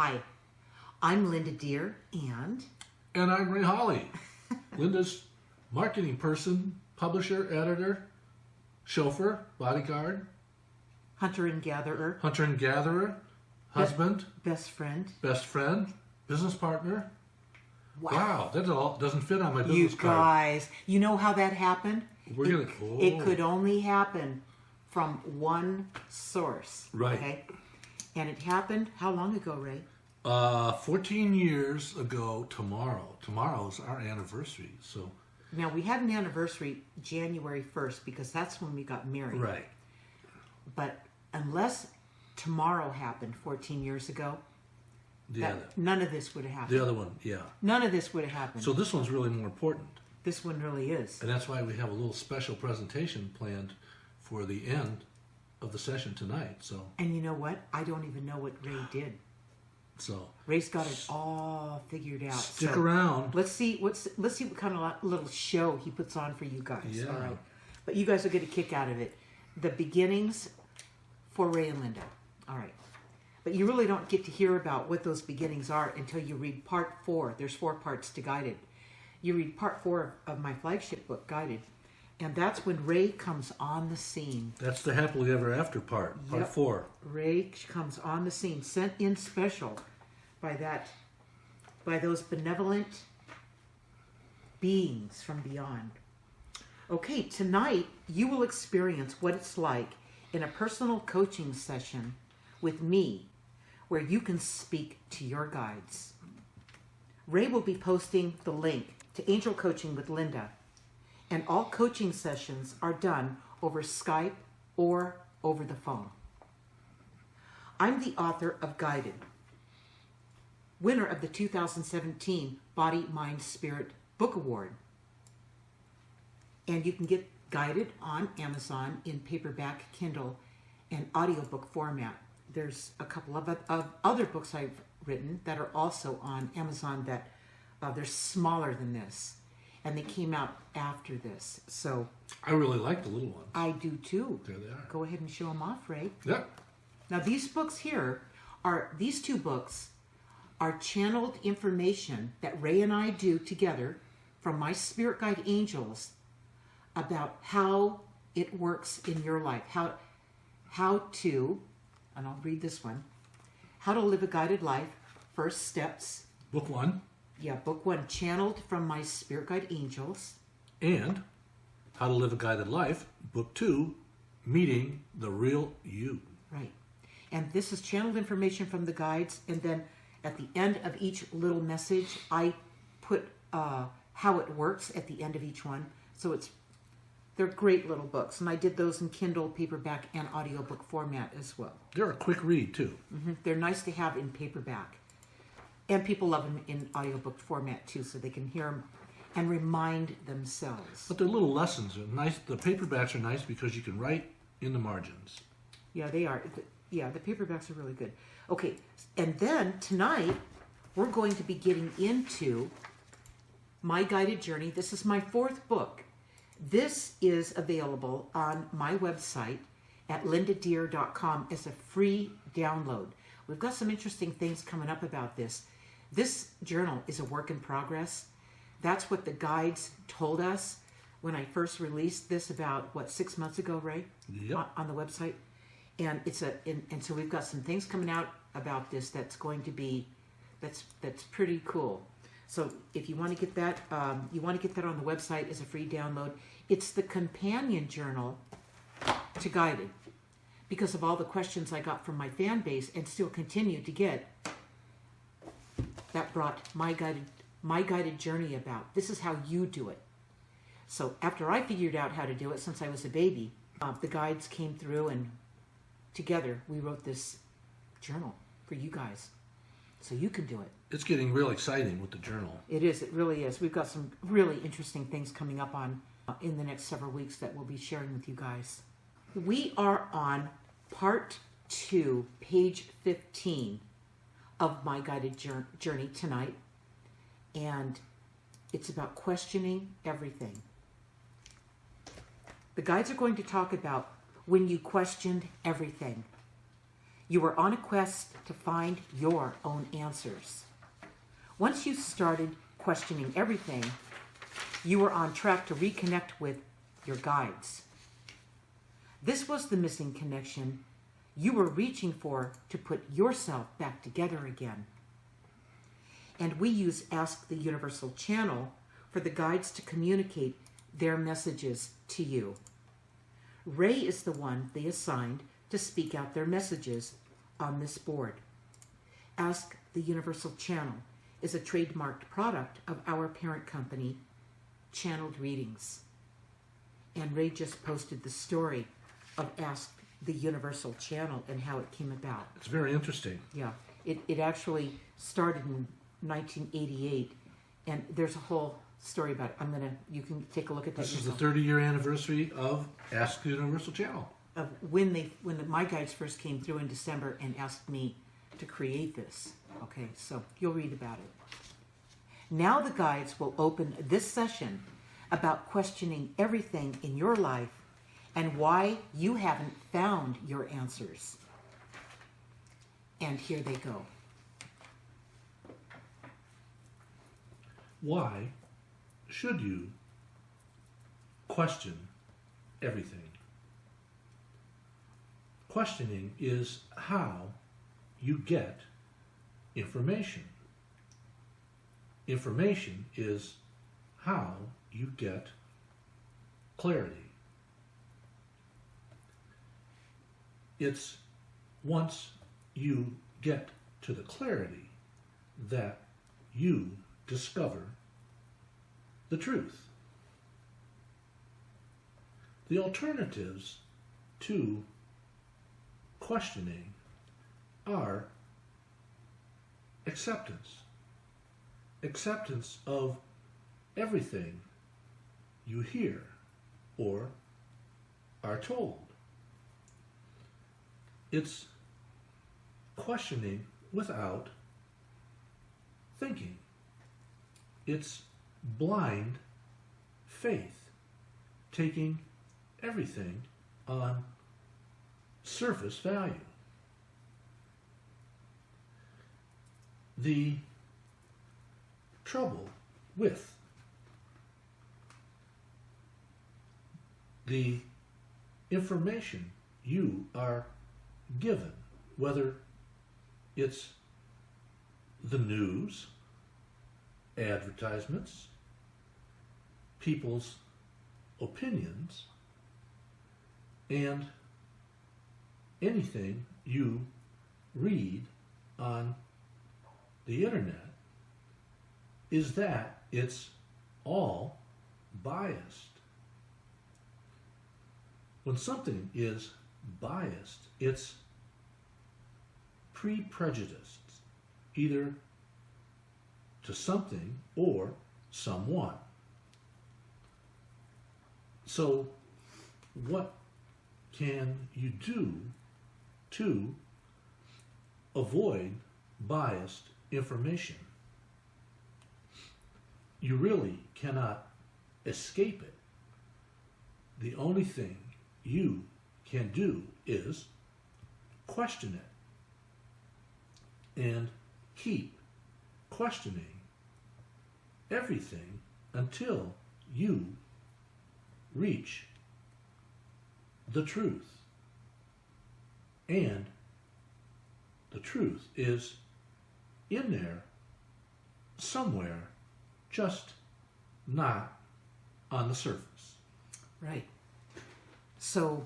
Hi, I'm Linda Deir, and I'm Ray Holly, Linda's marketing person, publisher, editor, chauffeur, bodyguard, hunter and gatherer, husband, best friend, business partner. Wow, that all doesn't fit on my business You card. guys, you know how that happened? Oh. It could only happen from one source. Right. Okay? And it happened, how long ago, Ray? 14 years ago tomorrow. Tomorrow's our anniversary, so... Now, we had an anniversary January 1st because that's when we got married. Right. But unless tomorrow happened 14 years ago, Yeah. none of this would have happened. The other one, yeah. None of this would have happened. So this one's really more important. This one really is. And that's why we have a little special presentation planned for the end of the session tonight. So, And you know what? I don't even know what Ray did. so Ray's got it all figured out. stick So around. Let's see what kind of little show he puts on for you guys. Yeah. All right. But you guys will get a kick out of it. The beginnings for Ray and Linda. All right. But you really don't get to hear about what those beginnings are until you read part 4. There's 4 parts to Guided. You read part 4 of my flagship book, Guided. And that's when Ray comes on the scene. That's the happily ever after part Yep. 4. Ray comes on the scene, sent in special by those benevolent beings from beyond. Okay, tonight you will experience what it's like in a personal coaching session with me, where you can speak to your guides. Ray will be posting the link to Angel Coaching with Linda, and all coaching sessions are done over Skype or over the phone. I'm the author of Guided, winner of the 2017 Body, Mind, Spirit Book Award. And you can get Guided on Amazon in paperback, Kindle, and audiobook format. There's a couple of other books I've written that are also on Amazon that they're smaller than this. And they came out after this. So I really like the little ones. I do too. There they are. Go ahead and show them off, Ray. Yeah. Now these books here these 2 books are channeled information that Ray and I do together from my spirit guide angels about how it works in your life. How to, and I'll read this one, How to Live a Guided Life, First Steps. Book 1. Yeah, book 1, channeled from my spirit guide angels. And How to Live a Guided Life, Book 2, Meeting the Real You. Right. And this is channeled information from the guides. And then at the end of each little message, I put how it works at the end of each one. So they're great little books. And I did those in Kindle, paperback, and audiobook format as well. They're a quick read, too. Mm-hmm. They're nice to have in paperback. And people love them in audiobook format, too, so they can hear them and remind themselves. But their little lessons are nice. The paperbacks are nice because you can write in the margins. Yeah, they are. Yeah, the paperbacks are really good. Okay, and then tonight, we're going to be getting into My Guided Journey. This is my 4th book. This is available on my website at lindadeir.com as a free download. We've got some interesting things coming up about this. This journal is a work in progress. That's what the guides told us when I first released this about, 6 months ago, Ray? Yep. On the website. And and so we've got some things coming out about this that's going to be, that's pretty cool. So if you want to get that, on the website as a free download. It's the companion journal to Guided. Because of all the questions I got from my fan base and still continue to get, that brought my guided journey about. This is how you do it. So after I figured out how to do it since I was a baby, the guides came through and together we wrote this journal for you guys. So you can do it. It's getting real exciting with the journal. It is. It really is. We've got some really interesting things coming up on in the next several weeks that we'll be sharing with you guys. We are on part 2, page 15 of My Guided Journey tonight. And it's about questioning everything. The guides are going to talk about when you questioned everything. You were on a quest to find your own answers. Once you started questioning everything, you were on track to reconnect with your guides. This was the missing connection you were reaching for to put yourself back together again. And we use Ask the Universal channel for the guides to communicate their messages to you. Ray is the one they assigned to speak out their messages on this board. Ask the Universal channel is a trademarked product of our parent company, Channeled Readings. And Ray just posted the story of Ask the Universal channel and how it came about. It's very interesting. Yeah, it actually started in 1988, and there's a whole story about it. You can take a look at that This is the yourself. 30-year anniversary of Ask the Universal Channel. Of my guides first came through in December and asked me to create this. Okay, so you'll read about it. Now the guides will open this session about questioning everything in your life and why you haven't found your answers. And here they go. Why should you question everything? Questioning is how you get information. Information is how you get clarity. It's once you get to the clarity that you discover the truth. The alternatives to questioning are acceptance. Acceptance of everything you hear or are told. It's questioning without thinking. It's blind faith, taking everything on surface value. The trouble with the information you are given, whether it's the news, advertisements, people's opinions, and anything you read on the internet, is that it's all biased. When something is biased, it's pre-prejudiced, either to something or someone. So, what can you do to avoid biased information? You really cannot escape it. The only thing you can do is question it and keep questioning everything until you reach the truth. And the truth is in there somewhere, just not on the surface. Right. So,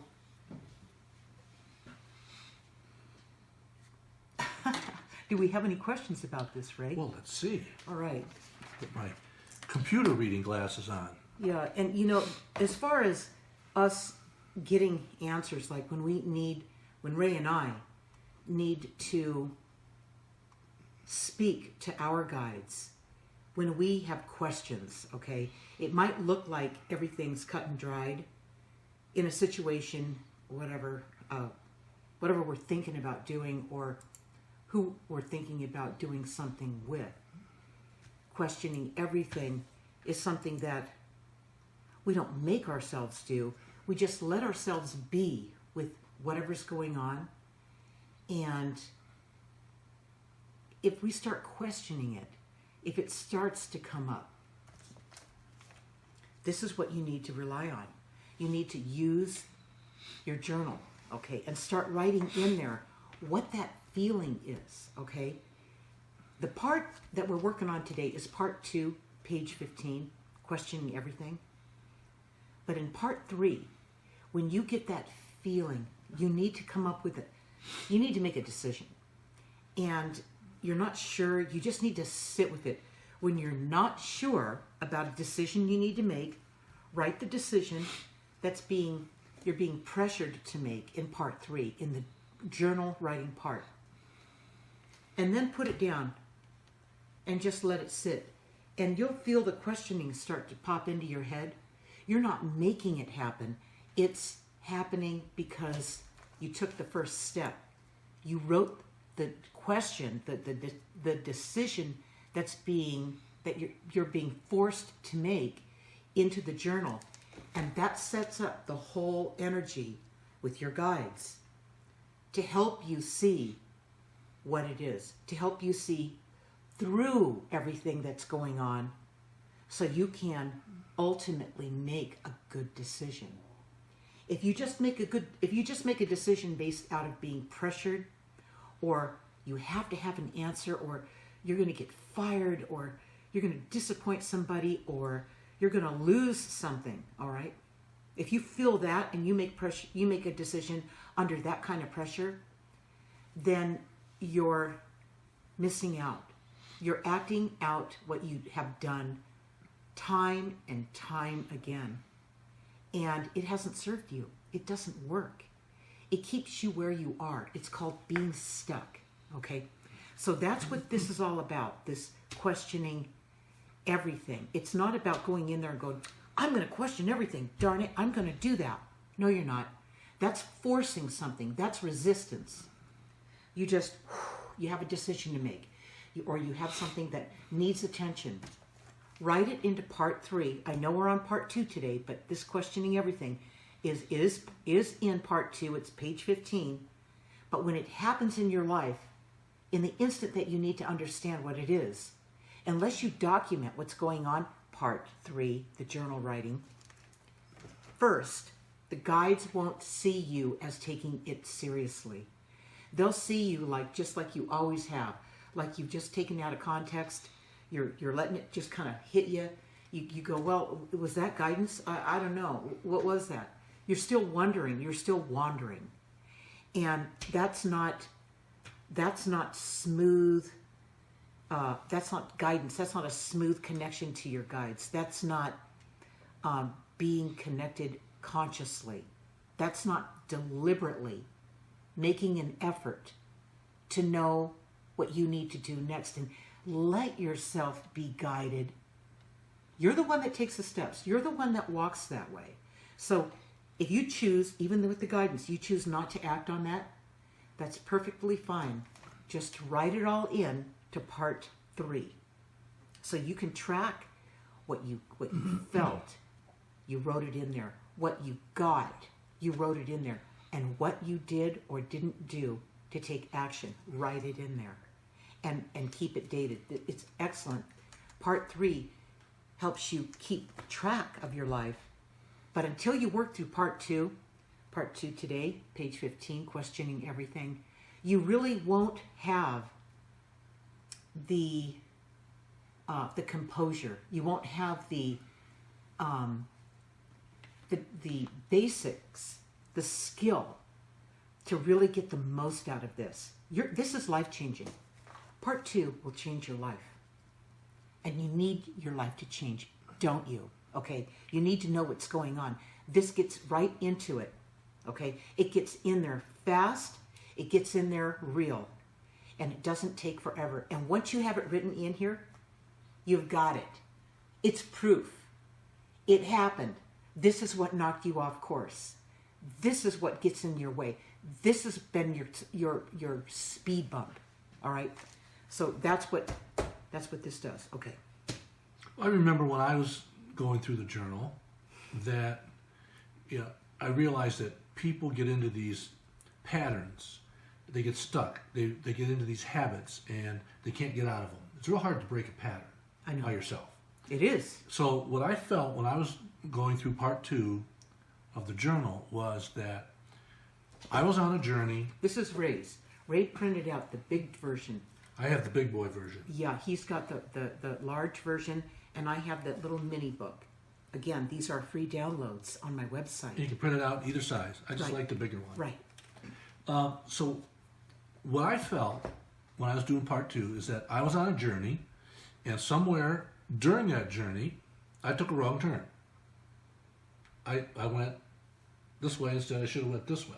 do we have any questions about this, Ray? Well, let's see. All right. Put my computer reading glasses on. Yeah, and as far as us getting answers, like when Ray and I need to speak to our guides, when we have questions, okay, it might look like everything's cut and dried in a situation, whatever we're thinking about doing or who we're thinking about doing something with. Questioning everything is something that we don't make ourselves do. We just let ourselves be with whatever's going on And if we start questioning it, if it starts to come up, this is what you need to rely on. You need to use your journal, okay, and start writing in there what that feeling is, okay? The part that we're working on today is part 2, page 15, questioning everything. But in part 3, when you get that feeling, you need to come up with it. You need to make a decision. And you're not sure, you just need to sit with it. When you're not sure about a decision you need to make, write the decision you're being pressured to make in part 3, in the journal writing part. And then put it down and just let it sit. And you'll feel the questioning start to pop into your head. You're not making it happen. It's happening because you took the first step. You wrote the question, the decision that you're being forced to make into the journal. And that sets up the whole energy with your guides to help you see what it is, to help you see through everything that's going on so you can ultimately make a good decision. If you just make a decision based out of being pressured, or you have to have an answer, or you're going to get fired, or you're going to disappoint somebody, or you're going to lose something, all right? If you feel that and you make a decision under that kind of pressure, then you're missing out. You're acting out what you have done time and time again. And it hasn't served you. It doesn't work. It keeps you where you are. It's called being stuck, okay? So that's what this is all about, this questioning everything. It's not about going in there and going, I'm going to question everything. Darn it, I'm going to do that. No, you're not. That's forcing something. That's resistance. You have a decision to make, or you have something that needs attention. Write it into part 3. I know we're on part 2 today, but this questioning everything is in part 2. It's page 15. But when it happens in your life, in the instant that you need to understand what it is, unless you document what's going on, part 3, the journal writing, first, the guides won't see you as taking it seriously. They'll see you just like you always have, like you've just taken it out of context. You're letting it just kind of hit you. You go, well, was that guidance? I don't know. What was that? You're still wondering. You're still wandering. And that's not smooth. That's not guidance. That's not a smooth connection to your guides. That's not being connected consciously. That's not deliberately making an effort to know what you need to do next, and let yourself be guided. You're the one that takes the steps. You're the one that walks that way. So if you choose, even with the guidance, you choose not to act on that, that's perfectly fine. Just write it all in to part 3. So you can track what you felt. You wrote it in there. What you got, you wrote it in there. And what you did or didn't do to take action, write it in there. And keep it dated. It's excellent. Part 3 helps you keep track of your life. But until you work through part 2 today, page 15, questioning everything, you really won't have the composure. You won't have the basics, the skill to really get the most out of this. This is life-changing. Part 2 will change your life. And you need your life to change, don't you? Okay? You need to know what's going on. This gets right into it. Okay? It gets in there fast. It gets in there real. And it doesn't take forever. And once you have it written in here, you've got it. It's proof. It happened. This is what knocked you off course. This is what gets in your way. This has been your speed bump. All right? So that's what this does. Okay. I remember when I was going through the journal that I realized that people get into these patterns they get stuck. They get into these habits and they can't get out of them. It's real hard to break a pattern by yourself. It is. So what I felt when I was going through part 2 of the journal was that I was on a journey. This is Ray's. Ray printed out the big version. I have the big boy version. Yeah, he's got the large version, and I have that little mini book. Again, these are free downloads on my website. You can print it out either size. I just Right. like the bigger one. Right. So what I felt when I was doing part 2 is that I was on a journey, and somewhere during that journey, I took a wrong turn. I went this way instead. I should have went this way.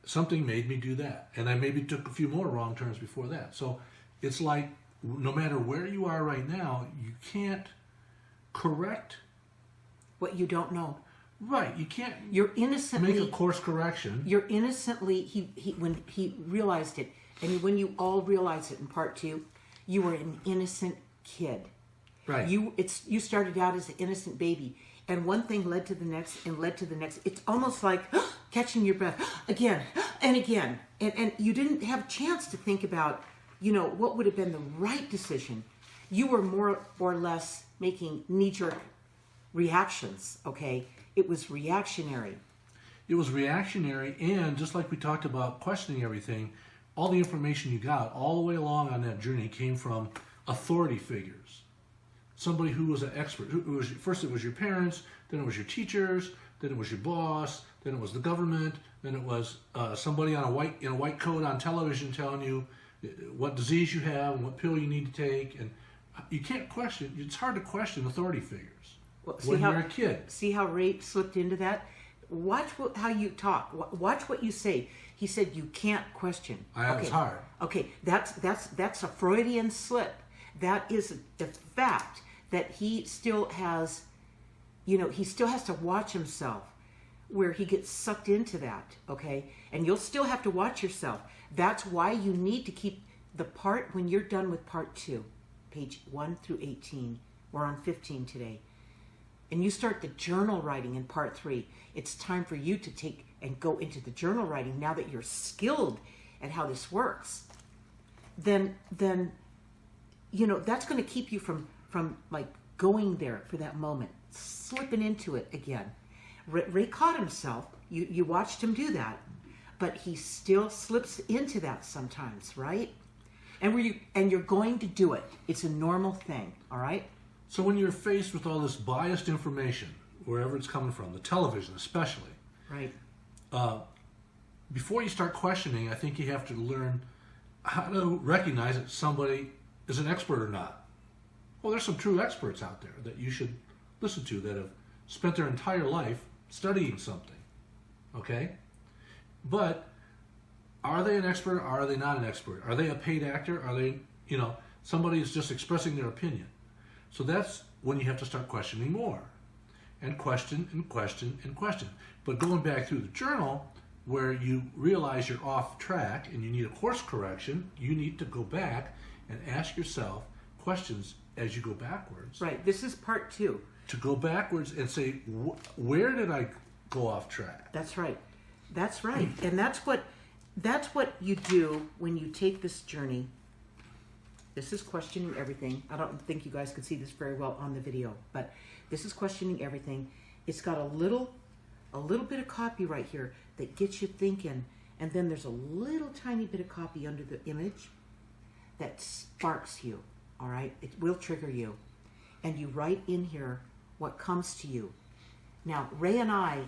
Something made me do that, and I maybe took a few more wrong turns before that. So it's like no matter where you are right now, you can't correct What you don't know. right. You can't You're innocently... make a course correction. You're innocently... When he realized it, and when you all realized it in part 2, you were an innocent kid. Right. You started out as an innocent baby, and one thing led to the next and led to the next. It's almost like catching your breath again and again, and you didn't have a chance to think about, what would have been the right decision. You were more or less making knee-jerk reactions. Okay, it was reactionary. It was reactionary, and just like we talked about questioning everything, all the information you got all the way along on that journey came from authority figures. Somebody who was an expert. First it was your parents, then it was your teachers, then it was your boss, then it was the government, then it was somebody in a white coat on television telling you what disease you have and what pill you need to take. And you can't question. It's hard to question authority figures when you're a kid. See how Ray slipped into that? Watch how you talk. Watch what you say. He said you can't question. It's hard. Okay, that's a Freudian slip. That is the fact that he still has, he still has to watch himself where he gets sucked into that, okay? And you'll still have to watch yourself. That's why you need to keep the part when you're done with part 2, page 1 through 18. We're on 15 today. And you start the journal writing in part 3. It's time for you to take and go into the journal writing now that you're skilled at how this works. Then that's going to keep you from like going there for that moment, slipping into it again. Ray caught himself. You watched him do that, but he still slips into that sometimes, right? And you're going to do it. It's a normal thing, all right? So when you're faced with all this biased information, wherever it's coming from, the television especially, right? Before you start questioning, I think you have to learn how to recognize that somebody is an expert or not. Well, there's some true experts out there that you should listen to that have spent their entire life studying something, okay? But are they an expert or are they not an expert? Are they a paid actor? Are they, somebody is just expressing their opinion? So that's when you have to start questioning more. And question and question and question. But going back through the journal, where you realize you're off track and you need a course correction, you need to go back and ask yourself questions as you go backwards. Right. This is part 2. To go backwards and say, where did I go off track? That's right. That's right. And that's what you do when you take this journey. This is questioning everything. I don't think you guys could see this very well on the video, but this is questioning everything. It's got a little bit of copy right here that gets you thinking, and then there's a little tiny bit of copy under the image that sparks you, all right? It will trigger you. And you write in here what comes to you. Now, Ray and I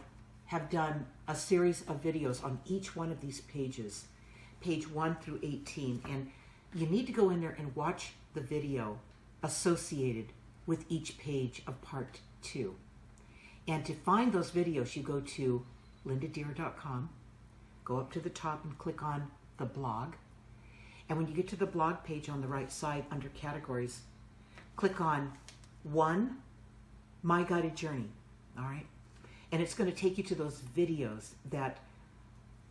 have done a series of videos on each one of these pages, page 1 through 18, and you need to go in there and watch the video associated with each page of part 2. And to find those videos, you go to lindadeir.com, go up to the top and click on the blog. And when you get to the blog page on the right side under categories, click on 1, My Guided Journey, all right? And it's going to take you to those videos that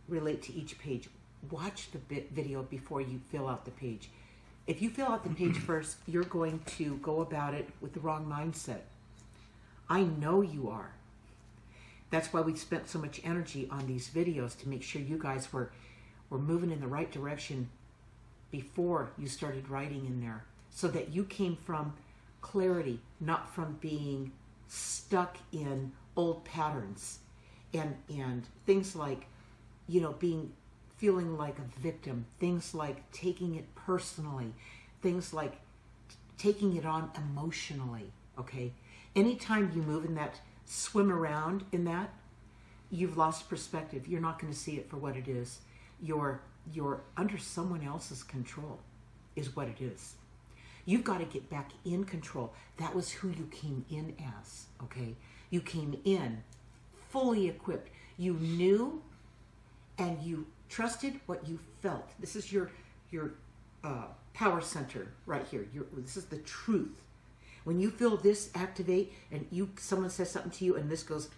relate to each page. Watch the video before you fill out the page. If you fill out the page first, you're going to go about it with the wrong mindset. I know you are. That's why we spent so much energy on these videos, to make sure you guys were were moving in the right direction before you started writing in there, so that you came from clarity, not from being stuck in old patterns and things like, feeling like a victim, things like taking it personally, things like taking it on emotionally, okay? Anytime you move in that, swim around in that, you've lost perspective. You're not going to see it for what it is. You're under someone else's control is what it is. You've got to get back in control. That was who you came in as, okay? You came in fully equipped. You knew and you trusted what you felt. This is your power center right here. This is the truth. When you feel this activate and someone says something to you and this goes,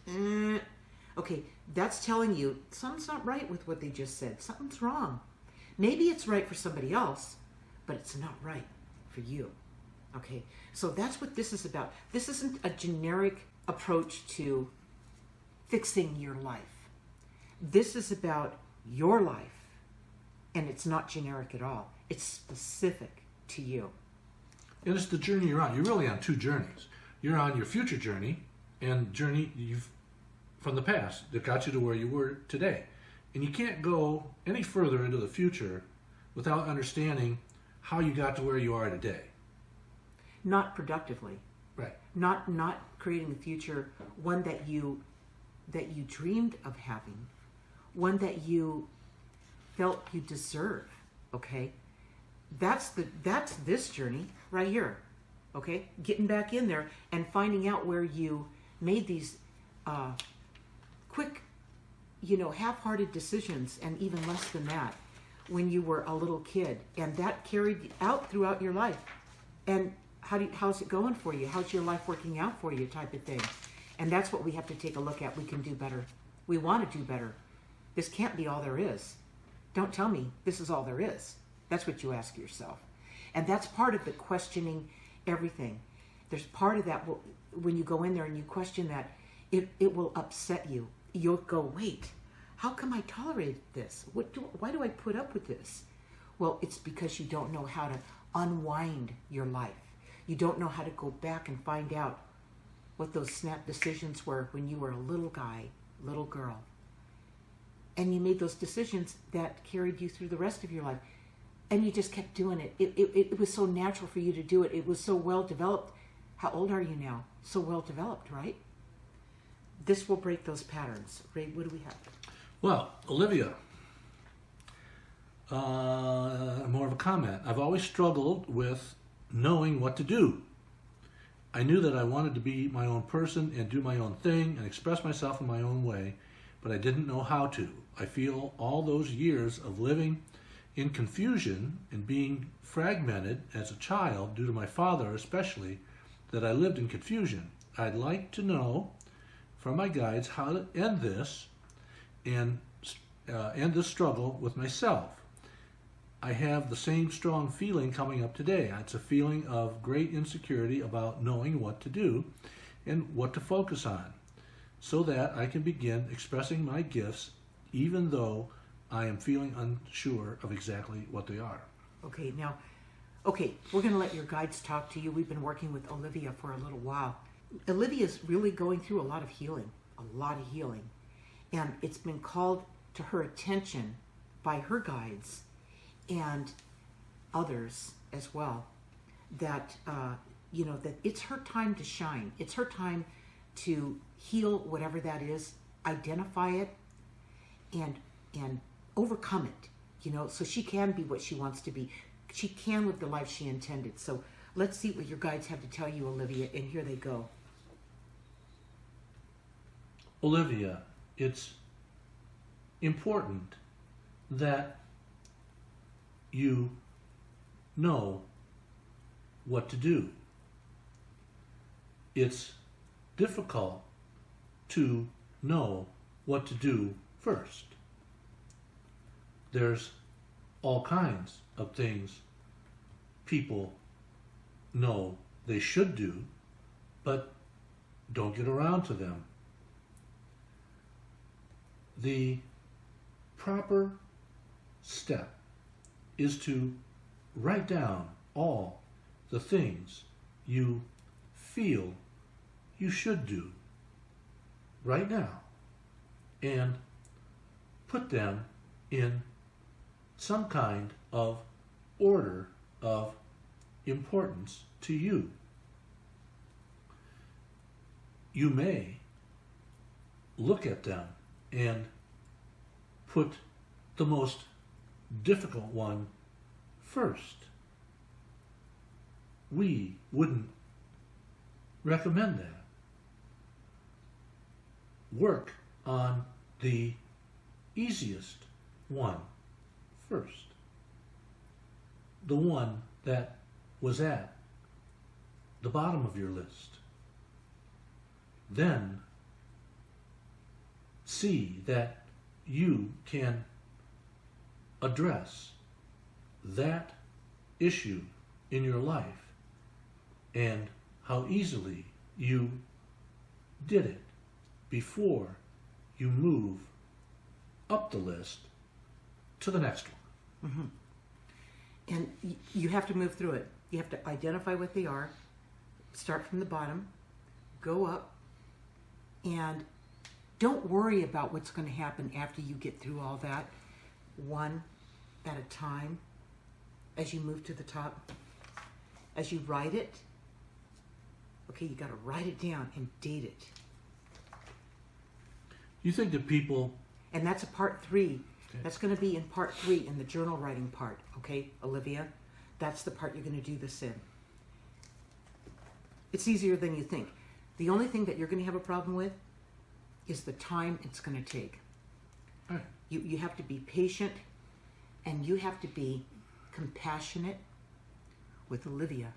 okay, that's telling you something's not right with what they just said. Something's wrong. Maybe it's right for somebody else, but it's not right for you. Okay, so that's what this is about. This isn't a generic approach to fixing your life. This is about your life, and it's not generic at all. It's specific to you. And it's the journey you're on. You're really on two journeys. You're on your future journey and journey from the past that got you to where you were today. And you can't go any further into the future without understanding how you got to where you are today. Not productively. Right. Not creating a future, one that you dreamed of having, one that you felt you deserve. Okay? That's this journey right here. Okay? Getting back in there and finding out where you made these quick, half-hearted decisions, and even less than that, when you were a little kid, and that carried out throughout your life. And how's it going for you? How's your life working out for you, type of thing. And that's what we have to take a look at. We can do better. We want to do better. This can't be all there is. Don't tell me this is all there is. That's what you ask yourself. And that's part of the questioning everything. There's part of that when you go in there and you question that, it will upset you. You'll go, wait, how come I tolerate this? Why do I put up with this? Well, it's because you don't know how to unwind your life. You don't know how to go back and find out what those snap decisions were when you were a little guy, little girl. And you made those decisions that carried you through the rest of your life. And you just kept doing it. It was so natural for you to do it. It was so well developed. How old are you now? So well developed, right? This will break those patterns. Ray, what do we have? Well, Olivia, more of a comment. I've always struggled with knowing what to do. I knew that I wanted to be my own person and do my own thing and express myself in my own way, but I didn't know how to. I feel all those years of living in confusion and being fragmented as a child, due to my father especially, that I lived in confusion. I'd like to know from my guides how to end this and end this struggle with myself. I have the same strong feeling coming up today. It's a feeling of great insecurity about knowing what to do and what to focus on, so that I can begin expressing my gifts even though I am feeling unsure of exactly what they are. Okay, we're going to let your guides talk to you. We've been working with Olivia for a little while. Olivia's really going through a lot of healing. And it's been called to her attention by her guides and others as well, that that it's her time to shine. It's her time to heal whatever that is, identify it, and overcome it. So she can be what she wants to be. She can live the life she intended. So let's see what your guides have to tell you, Olivia, and here they go. Olivia, it's important that you know what to do. It's difficult to know what to do first. There's all kinds of things people know they should do, but don't get around to them. The proper step is to write down all the things you feel you should do right now and put them in some kind of order of importance to you. You may look at them and put the most difficult one first. We wouldn't recommend that. Work on the easiest one first. The one that was at the bottom of your list. Then see that you can address that issue in your life and how easily you did it before you move up the list to the next one. Mm-hmm. And you have to move through it. You have to identify what they are, start from the bottom, go up, and don't worry about what's going to happen after you get through all that, one at a time, as you move to the top. As you write it, okay, you got to write it down and date it. You think that people... And that's a part 3. Okay. That's going to be in part 3 in the journal writing part, okay, Olivia? That's the part you're going to do this in. It's easier than you think. The only thing that you're going to have a problem with is the time it's going to take. All right. You have to be patient, and you have to be compassionate with Olivia.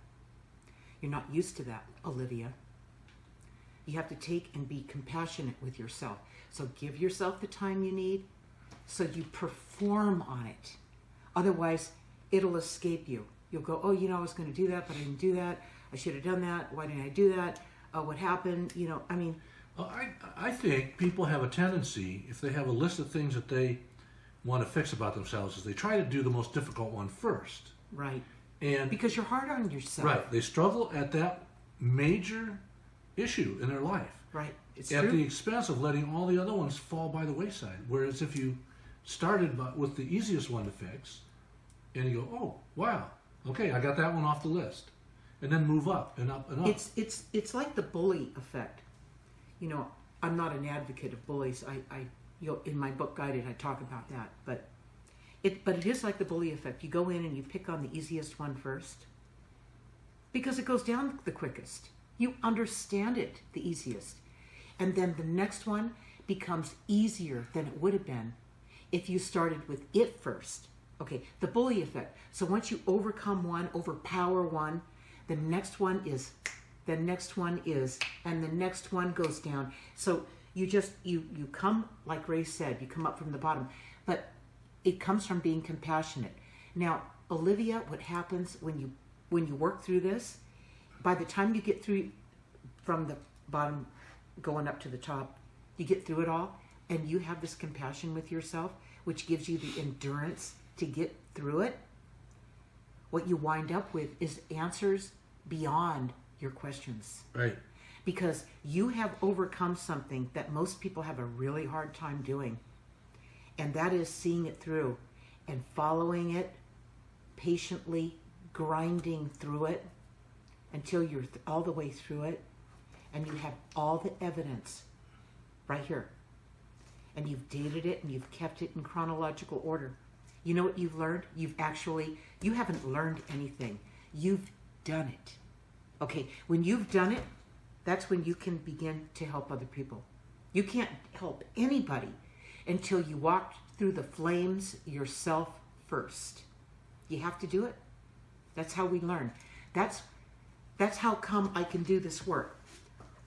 You're not used to that, Olivia. You have to take and be compassionate with yourself. So give yourself the time you need so you perform on it. Otherwise, it'll escape you. You'll go, oh, I was going to do that, but I didn't do that. I should have done that. Why didn't I do that? What happened? Well, I think people have a tendency, if they have a list of things that they want to fix about themselves, is they try to do the most difficult one first. Right. And because you're hard on yourself. Right. They struggle at that major issue in their life. Right. It's at true. the expense of letting all the other ones fall by the wayside. Whereas if you started with the easiest one to fix, and you go, oh, wow, okay, I got that one off the list. And then move up and up and up. It's like the bully effect. I'm not an advocate of bullies. I in my book Guided, I talk about that. But it is like the bully effect. You go in and you pick on the easiest one first because it goes down the quickest. You understand it the easiest. And then the next one becomes easier than it would have been if you started with it first. Okay, the bully effect. So once you overcome one, overpower one, the next one is, and the next one goes down. So you come, like Ray said, you come up from the bottom. But it comes from being compassionate. Now, Olivia, what happens when you work through this, by the time you get through from the bottom going up to the top, you get through it all, and you have this compassion with yourself, which gives you the endurance to get through it. What you wind up with is answers beyond your questions. Right. Because you have overcome something that most people have a really hard time doing. And that is seeing it through and following it patiently, grinding through it until you're all the way through it. And you have all the evidence right here. And you've dated it and you've kept it in chronological order. You know what you've learned? You haven't learned anything. You've done it. Okay, when you've done it, that's when you can begin to help other people. You can't help anybody until you walk through the flames yourself first. You have to do it. That's how we learn. That's how come I can do this work.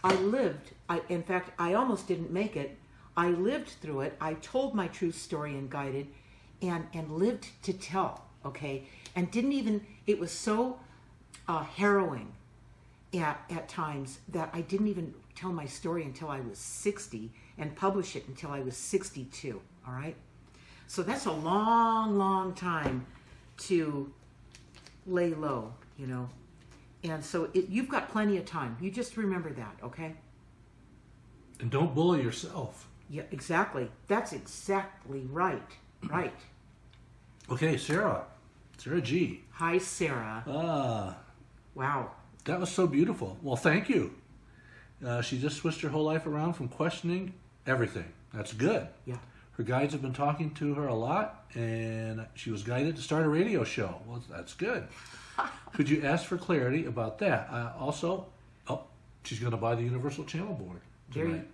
In fact, I almost didn't make it. I lived through it. I told my true story in Guided and lived to tell, okay? And it was so harrowing at times that I didn't even tell my story until I was 60 and publish it until I was 62, all right? So that's a long, long time to lay low, you know. And so you've got plenty of time. You just remember that, okay? And don't bully yourself. Yeah, exactly. That's exactly right. Right. Okay, Sarah G. Hi, Sarah. Wow. That was so beautiful. Well, thank you. She just switched her whole life around from questioning everything. That's good. Yeah. Her guides have been talking to her a lot, and she was guided to start a radio show. Well, that's good. Could you ask for clarity about that? Also, she's going to buy the Universal Channel board tonight.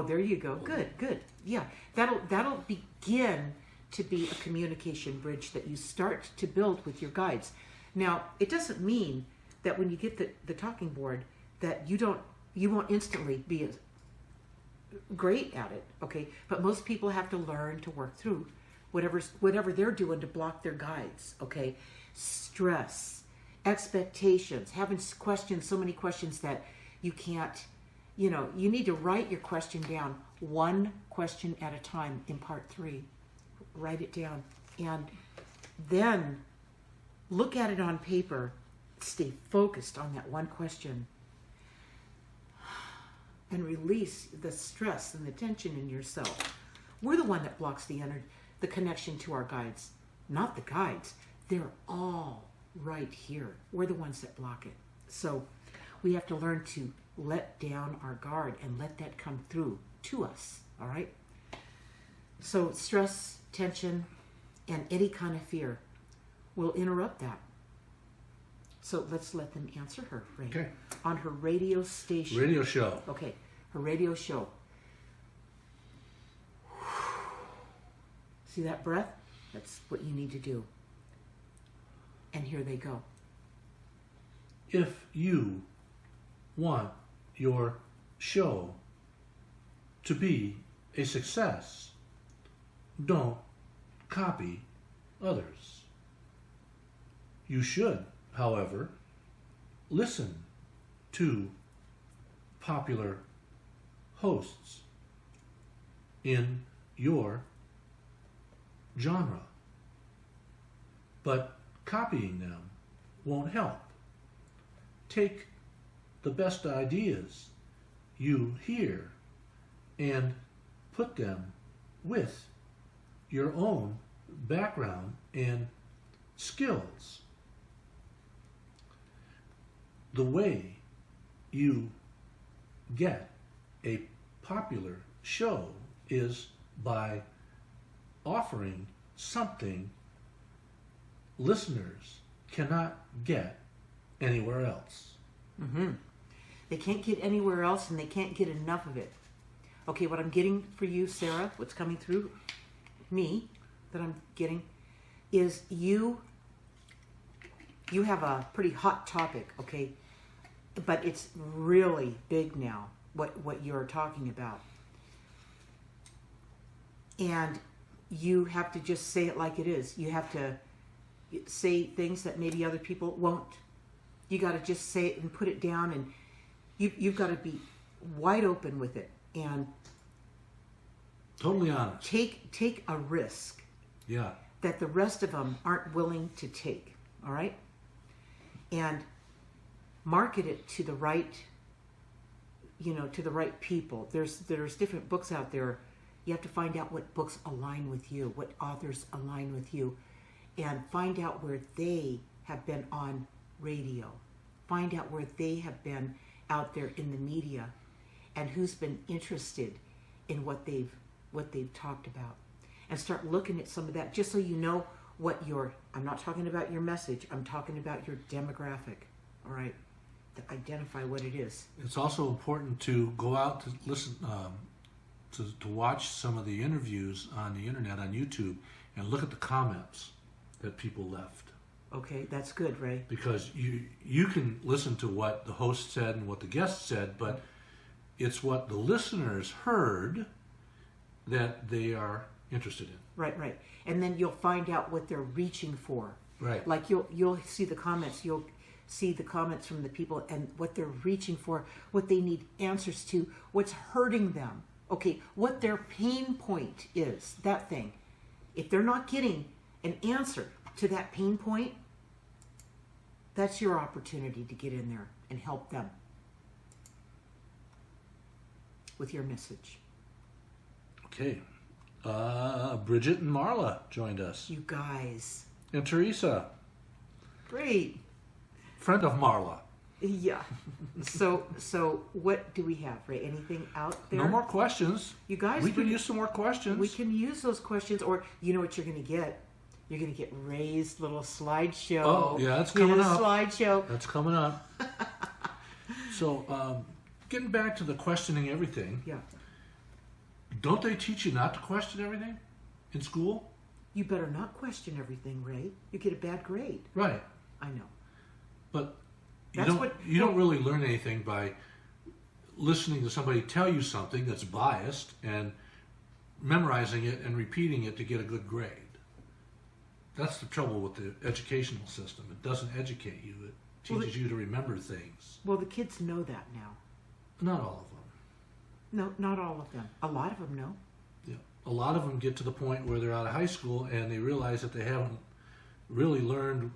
There you go. Good. Yeah, that'll begin to be a communication bridge that you start to build with your guides. Now, it doesn't mean that when you get the talking board that you won't instantly be great at it, okay? But most people have to learn to work through whatever they're doing to block their guides, okay? Stress, expectations, having questions, so many questions that you can't, you need to write your question down, one question at a time in part 3. Write it down and then look at it on paper. Stay focused on that one question and release the stress and the tension in yourself. We're the one that blocks the connection to our guides, not the guides. They're all right here. We're the ones that block it. So we have to learn to let down our guard and let that come through to us, all right? So stress, tension, and any kind of fear will interrupt that. So let's let them answer her, Ray. Okay. On her radio station. Radio show. Okay, her radio show. See that breath? That's what you need to do. And here they go. If you want your show to be a success, don't copy others. You should, however, listen to popular hosts in your genre. But copying them won't help. Take the best ideas you hear and put them with your own background and skills. The way you get a popular show is by offering something listeners cannot get anywhere else. Mm-hmm. They can't get anywhere else, and they can't get enough of it. Okay, what I'm getting for you, Sarah, what's coming through me that I'm getting is you have a pretty hot topic, okay? But it's really big now, what you're talking about. And you have to just say it like it is. You have to say things that maybe other people won't. You got to just say it and put it down, and you've got to be wide open with it and totally honest. Take a risk. Yeah. That the rest of them aren't willing to take. All right, and market it to the right. To the right people. There's different books out there. You have to find out what books align with you, what authors align with you, and find out where they have been on radio. Find out where they have been out there in the media, and who's been interested in what they've talked about, and start looking at some of that, just so you know what I'm not talking about your message, I'm talking about your demographic, all right, to identify what it is. It's also important to go out to listen, to watch some of the interviews on the internet, on YouTube, and look at the comments that people left. Okay, that's good, Ray. Because you can listen to what the host said and what the guest said, but it's what the listeners heard that they are interested in. Right. And then you'll find out what they're reaching for. Right. Like you'll see the comments. You'll see the comments from the people and what they're reaching for, what they need answers to, what's hurting them. Okay, what their pain point is, that thing. if they're not getting an answer to that pain point, that's your opportunity to get in there and help them with your message. Okay. Bridget and Marla joined us. You guys. And Teresa, Great. friend of Marla. Yeah. So what do we have, Ray? Anything out there? No more questions. You guys, We can use some more questions. we can use those questions, or you know what you're going to get? You're going to get Ray's little slideshow. Oh, yeah, that's coming His up. slideshow. That's coming up. So, getting back to the questioning everything, Yeah. don't they teach you not to question everything in school? You better not question everything, Ray. You get a bad grade. Right. I know. But you That's don't what- you don't really learn anything by listening to somebody tell you something that's biased and memorizing it and repeating it to get a good grade. That's the trouble with the educational system. It doesn't educate you. It teaches you to remember things. Well, the kids know that now. Not all of them. No, not all of them. A lot of them know. Yeah. A lot of them get to the point where they're out of high school and they realize that they haven't really learned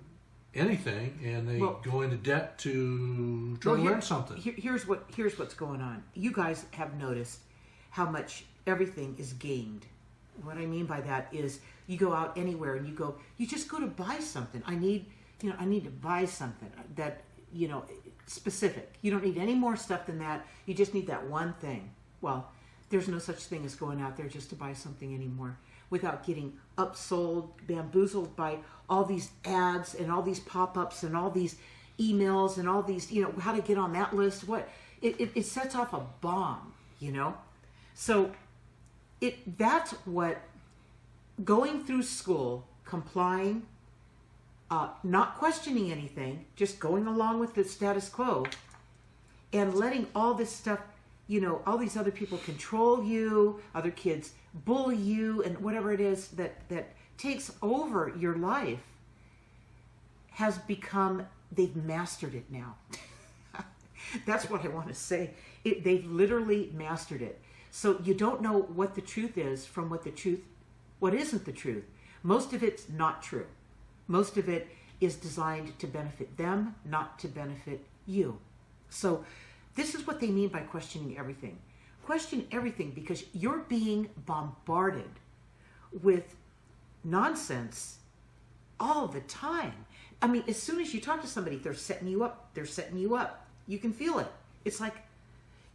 anything, and they go into debt to try to learn something. Here's what's going on. You guys have noticed how much everything is gamed. What I mean by that is you go out anywhere and you just go to buy something. I need to buy something that, specific. You don't need any more stuff than that. You just need that one thing. Well, there's no such thing as going out there just to buy something anymore without getting upsold, bamboozled by all these ads and all these pop-ups and all these emails and all these, how to get on that list. What it sets off a bomb, So that's what going through school, complying, not questioning anything, just going along with the status quo, and letting all this stuff, all these other people control you, other kids bully you, and whatever it is that takes over your life has become, they've mastered it now. That's what I want to say. They've literally mastered it. So you don't know what the truth is from what isn't the truth. Most of it's not true. Most of it is designed to benefit them, not to benefit you. So this is what they mean by questioning everything. Question everything because you're being bombarded with nonsense all the time. I mean, as soon as you talk to somebody, they're setting you up. You can feel it. It's like,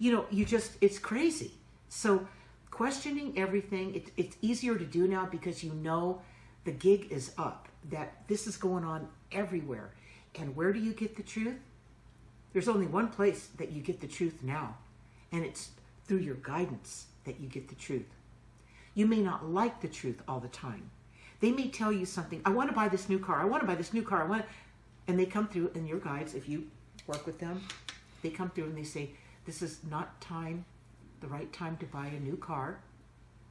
it's crazy. So questioning everything, it's easier to do now because the gig is up, that this is going on everywhere. And where do you get the truth? There's only one place that you get the truth now, and it's through your guidance that you get the truth. You may not like the truth all the time. They may tell you something, I want to buy this new car, and they come through, and your guides, if you work with them, they come through and they say, this is not the right time to buy a new car.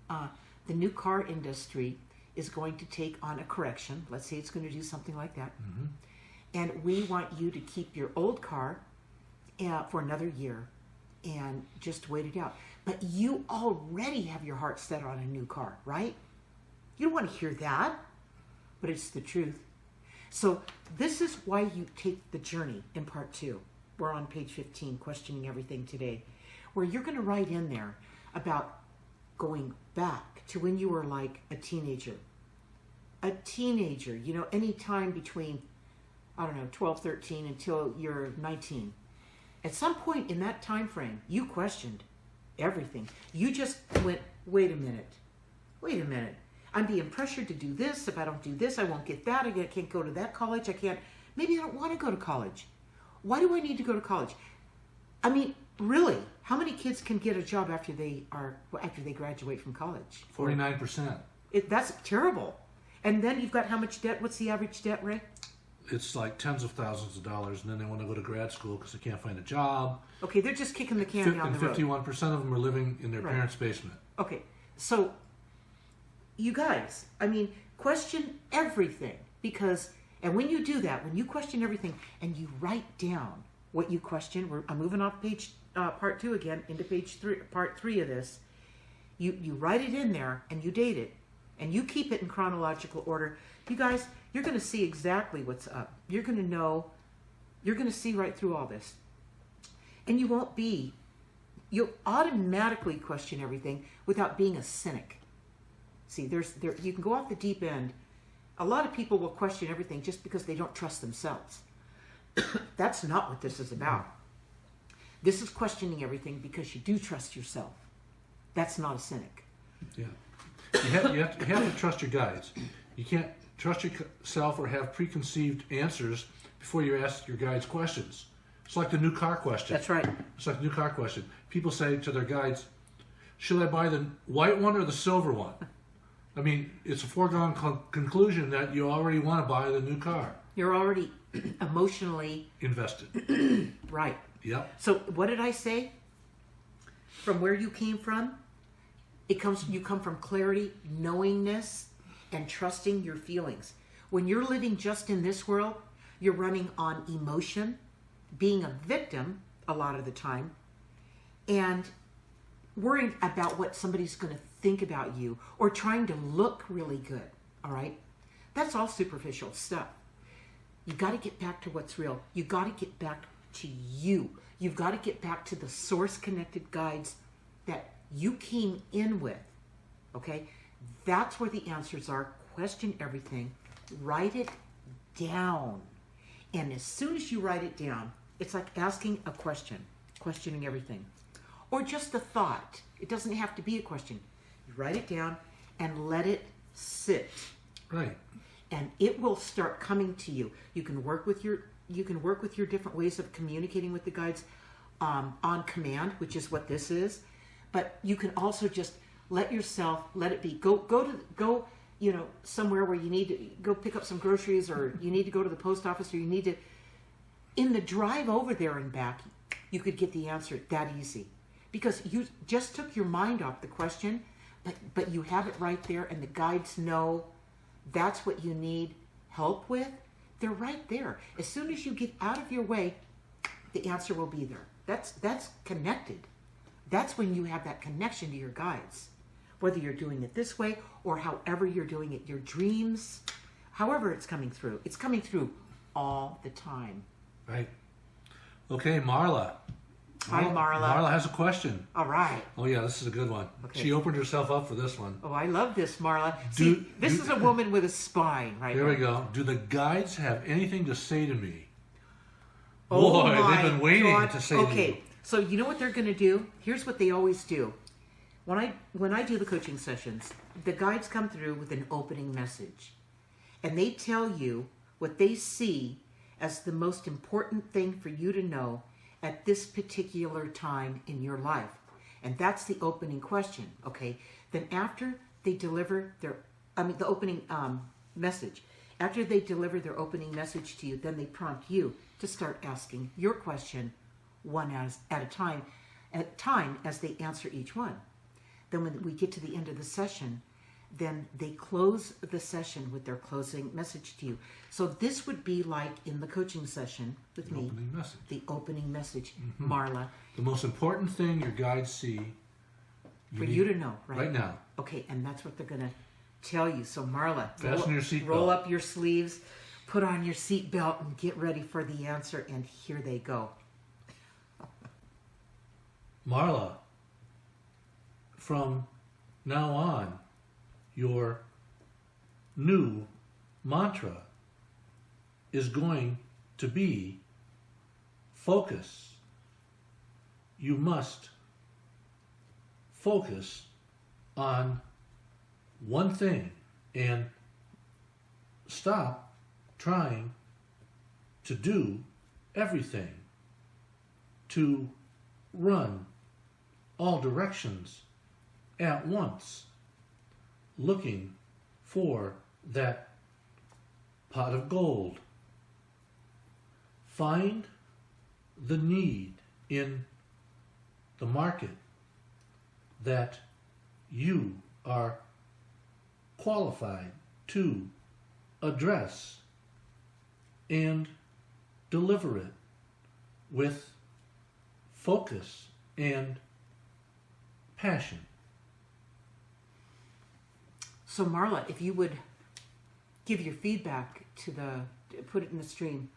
The new car industry is going to take on a correction. Let's say it's going to do something like that. Mm-hmm. And we want you to keep your old car for another year and just wait it out. But you already have your heart set on a new car, right? You don't want to hear that, but it's the truth. So this is why you take the journey in part 2. We're on page 15, questioning everything today, where you're going to write in there about going back to when you were like a teenager. A teenager, any time between, 12, 13 until you're 19. At some point in that time frame, you questioned everything. You just went, wait a minute. I'm being pressured to do this. If I don't do this, I won't get that. I can't go to that college. Maybe I don't want to go to college. Why do I need to go to college? I mean, really, how many kids can get a job after they graduate from college? 49%. That's terrible. And then you've got how much debt? What's the average debt, Ray? It's like tens of thousands of dollars, and then they want to go to grad school because they can't find a job. Okay, they're just kicking the can down the road. And 51% of them are living in their parents' basement. Okay, so you guys, question everything and when you do that, when you question everything and you write down what you question, I'm moving off page part 2 again into page 3, part 3 of this. You write it in there and you date it. and you keep it in chronological order, you guys, you're going to see exactly what's up. You're going to know, you're going to see right through all this. And you'll automatically question everything without being a cynic. See, you can go off the deep end. A lot of people will question everything just because they don't trust themselves. That's not what this is about. This is questioning everything because you do trust yourself. That's not a cynic. Yeah. You have to trust your guides. You can't trust yourself or have preconceived answers before you ask your guides questions. It's like the new car question. That's right. It's like the new car question. People say to their guides, should I buy the white one or the silver one? I mean, it's a foregone conclusion that you already want to buy the new car. You're already emotionally invested. Right. Yep. So what did I say? From where you came from, you come from clarity, knowingness, and trusting your feelings. When you're living just in this world, you're running on emotion, being a victim a lot of the time, and worrying about what somebody's going to think about you, or trying to look really good. All right? That's all superficial stuff. You got to get back to what's real. You got to get back to you. You've got to get back to the source-connected guides that you came in with. Okay? That's where the answers are. Question everything. Write it down. And as soon as you write it down, it's like asking a question, questioning everything. Or just a thought. It doesn't have to be a question. You write it down and let it sit. Right. And it will start coming to you. You can work with your different ways of communicating with the guides on command, which is what this is. But you can also just let it be. Go somewhere where you need to go pick up some groceries, or you need to go to the post office, or you need to, in the drive over there and back, you could get the answer that easy. Because you just took your mind off the question, but you have it right there, and the guides know that's what you need help with. They're right there. As soon as you get out of your way, the answer will be there. That's connected. That's when you have that connection to your guides. Whether you're doing it this way or however you're doing it, your dreams, however it's coming through all the time. Right. Okay, Marla. Hi, Marla. Marla has a question. All right. Oh, yeah, this is a good one. Okay. She opened herself up for this one. Oh, I love this, Marla. This is a woman with a spine, right? Here we go. Do the guides have anything to say to me? Oh, Boy, my they've been waiting God. to say to you. Okay, so you know what they're going to do? Here's what they always do. When I do the coaching sessions, the guides come through with an opening message. And they tell you what they see as the most important thing for you to know at this particular time in your life. And that's the opening question, okay? Then after they deliver the opening message, after they deliver their opening message to you, then they prompt you to start asking your question one at a time as they answer each one. Then when we get to the end of the session, then they close the session with their closing message to you. So this would be like in the coaching session with me. Opening message. The opening message, Marla. The most important thing your guides see For you to know, right? Right now. Okay, and that's what they're going to tell you. So Marla, Fasten your seatbelt. roll up your sleeves, put on your seatbelt, and get ready for the answer. And here they go. Marla, from now on, your new mantra is going to be focus. You must focus on one thing and stop trying to do everything, to run all directions at once, looking for that pot of gold. Find the need in the market that you are qualified to address and deliver it with focus and passion. So Marla, if you would give your feedback put it in the stream.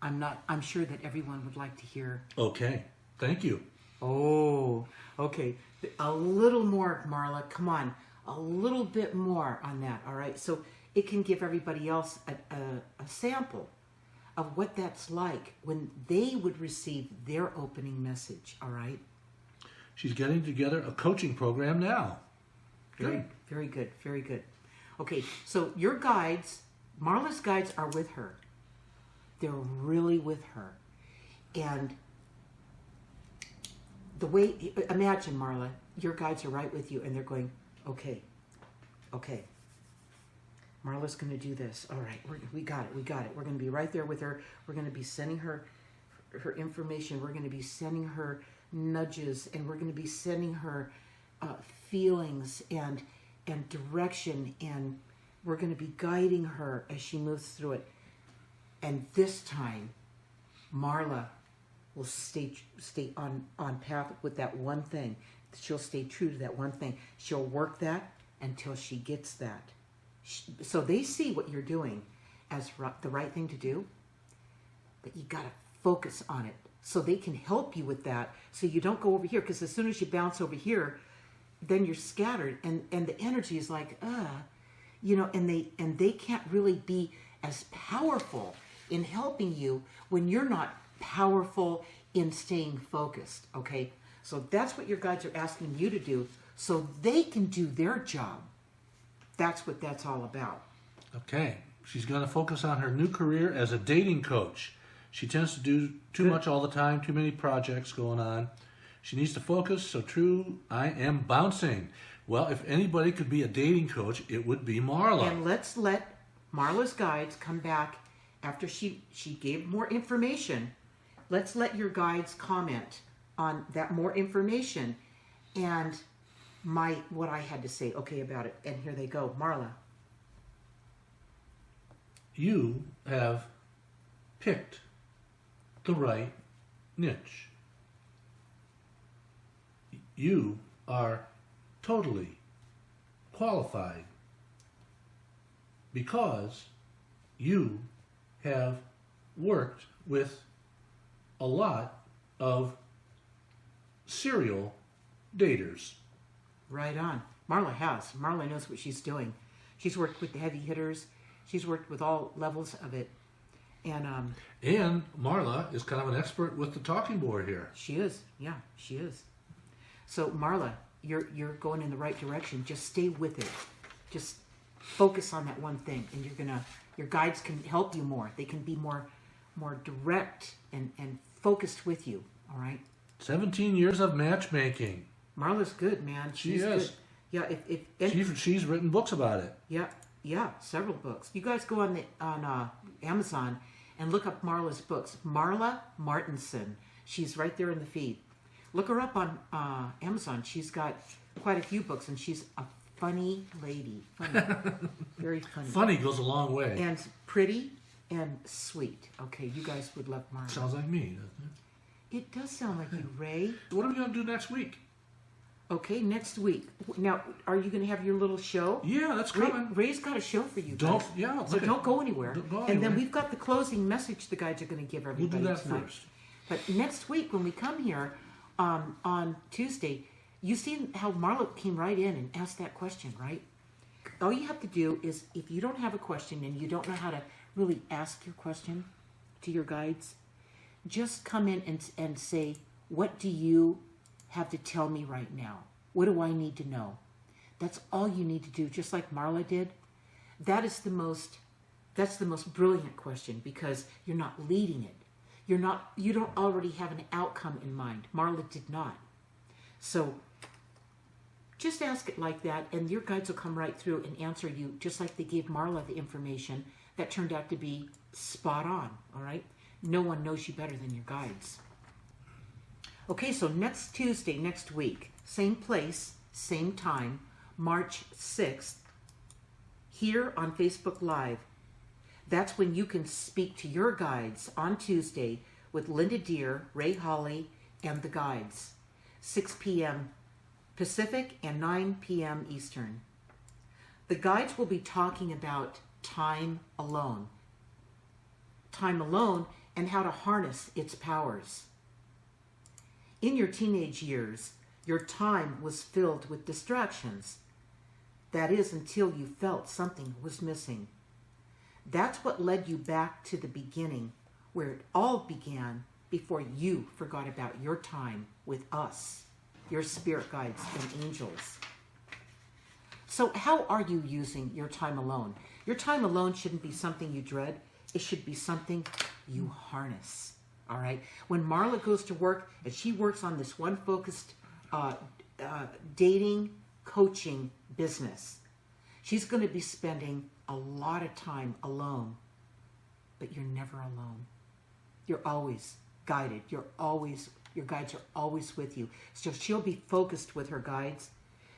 I'm sure that everyone would like to hear. Okay. Thank you. Oh, okay. A little more, Marla. Come on. A little bit more on that. All right. So it can give everybody else a sample of what that's like when they would receive their opening message. All right. She's getting together a coaching program now. Very, very good. Very good. Okay. So your guides, Marla's guides are with her. They're really with her. And the way, imagine, Marla, your guides are right with you and they're going, okay. Marla's going to do this. All right, we got it. We're going to be right there with her. We're going to be sending her information. We're going to be sending her nudges, and we're going to be sending her feelings and direction, and we're going to be guiding her as she moves through it. And this time, Marla will stay on path with that one thing. She'll stay true to that one thing. She'll work that until she gets that. So they see what you're doing as the right thing to do, but you got to focus on it so they can help you with that, so you don't go over here, because as soon as you bounce over here, then you're scattered, and the energy is like, and they can't really be as powerful in helping you when you're not powerful in staying focused. Okay, so that's what your guides are asking you to do, so they can do their job. That's what that's all about. Okay. She's going to focus on her new career as a dating coach. She tends to do too much all the time, too many projects going on. She needs to focus, so true, I am bouncing. Well, if anybody could be a dating coach, it would be Marla. And let's let Marla's guides come back after she gave more information. Let's let your guides comment on that more information and what I had to say, okay, about it. And here they go. Marla. You have picked the right niche. You are totally qualified because you have worked with a lot of serial daters. Right on. Marla has. Marla knows what she's doing. She's worked with the heavy hitters. She's worked with all levels of it. And Marla is kind of an expert with the talking board here. She is. Yeah, she is. So Marla, you're going in the right direction. Just stay with it. Just focus on that one thing, and your guides can help you more. They can be more direct and focused with you. All right. 17 years of matchmaking. Marla's good, man. She's is. Good. Yeah, She's written books about it. Yeah, several books. You guys go on Amazon and look up Marla's books. Marla Martinson. She's right there in the feed. Look her up on Amazon. She's got quite a few books, and she's a funny lady. Funny. Very funny. Funny goes a long way. And pretty and sweet. Okay, you guys would love Marla. Sounds like me, doesn't it? It does sound like you, Ray. What are we going to do next week? Okay, next week. Now, are you going to have your little show? Yeah, that's coming. Ray's got a show for you guys. So don't go anywhere. Don't go and anywhere. then we've got the closing message the guys are going to give everybody We'll do that tonight. first. But next week when we come here on Tuesday, you see how Marla came right in and asked that question, right? All you have to do is, if you don't have a question and you don't know how to really ask your question to your guides, just come in and say, what do you have to tell me right now? What do I need to know? That's all you need to do, just like Marla did. That's the most brilliant question, because you're not leading it. You don't already have an outcome in mind. Marla did not. So just ask it like that, and your guides will come right through and answer you, just like they gave Marla the information that turned out to be spot on. All right? No one knows you better than your guides. Okay, so next Tuesday, next week, same place, same time, March 6th, here on Facebook Live. That's when you can speak to your guides on Tuesday with Linda Deir, Ray Holly, and the guides. 6 p.m. Pacific and 9 p.m. Eastern. The guides will be talking about time alone. Time alone and how to harness its powers. In your teenage years, your time was filled with distractions. That is, until you felt something was missing. That's what led you back to the beginning, where it all began before you forgot about your time with us, your spirit guides and angels. So how are you using your time alone? Your time alone shouldn't be something you dread. It should be something you harness. All right? When Marla goes to work and she works on this one focused dating coaching business, she's going to be spending a lot of time alone. But you're never alone. You're always guided. Your guides are always with you. So she'll be focused with her guides.